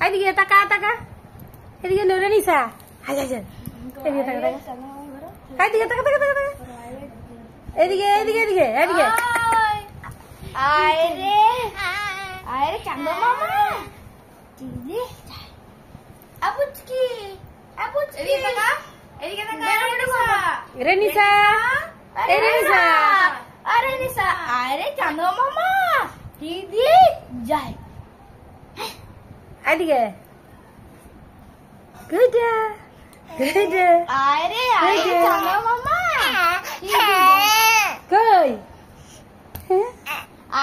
এদিকে তাকা তাকা, এদিকে নড়ে নিসা, এদিকে তাকা তাকা, এদিকে তাকা তাকা তাকা, এদিকে এদিকে এদিকে এদিকে, আরে আরে চান্দা মামা দিদি আপুচকি আপুচকি এদিকে তাকা, এদিকে তাকা, রে নিসা, এই রে নিসা, আরে নিসা, আরে চান্দা মামা দিদি যাই এদিকে, good good, আরে আরে চান্দা মামা কই,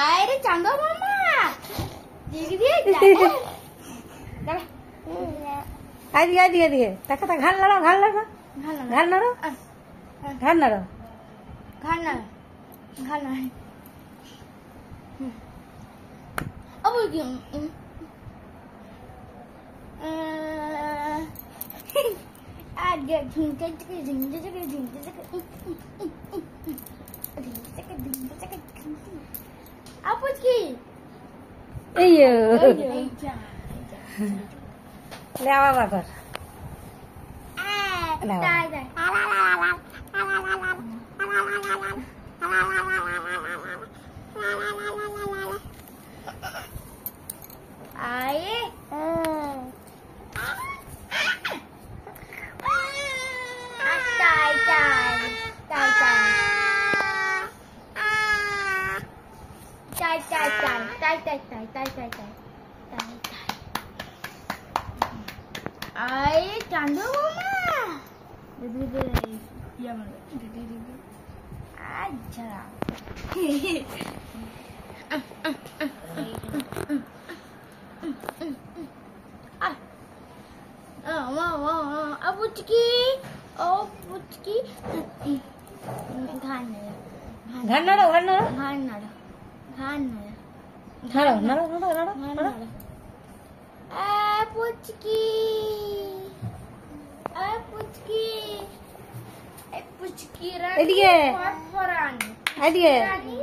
আরে চান্দা মামা দিদি যাই এদিকে এদিকে এদিকে, তাকা তাকা, ঘাড় নাড়ো ঘাড় নাড়ো ঘাড় নাড়ো ঘাড় নাড়ো, খানা খানা আবু কি আগে ঝিঙ্কে ঝিঙ্কে ঝিঙ্কে ঝিঙ্কে ঝিঙ্কে ঝিঙ্কে আপু কি এই এই যা লে বাবা কর, তাই তাই আয়ে তাই তাই তাই তাই তাই তাই তাই তাই তাই তাই তাই তাই আয়ে চান্দু মামা দিদি দিদি ইয়া মানে দিদি দিদি আচ্ছা আপুচকি ও পুচকি ঘান ঘাড় নাড়ো ঘাড় নাড়ো ঘান নাড়ো ঘান নাড়ো নাড়ো নাড়ো নাড়ো নাড়ো ঘান নাড়ো, নাড়ো পুচকি পুচকি পুচকি রানী এদিকে। রানী এদিকে রানী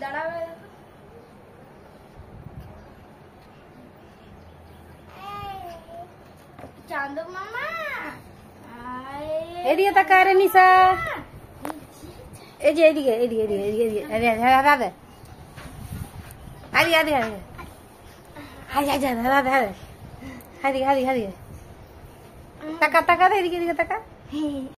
দাঁড়াবে চান্দু মামা এদিকে তাকা রে নিসা, এই যে এদিকে এদিকে এদিকে এদিকে এদিকে দাদা দে, এদিকে এদিকে এদিকে, হাই হাই দাদা দাদা, এদিকে এদিকে এদিকে, তাকা তাকা এদিকে এদিকে তাকা।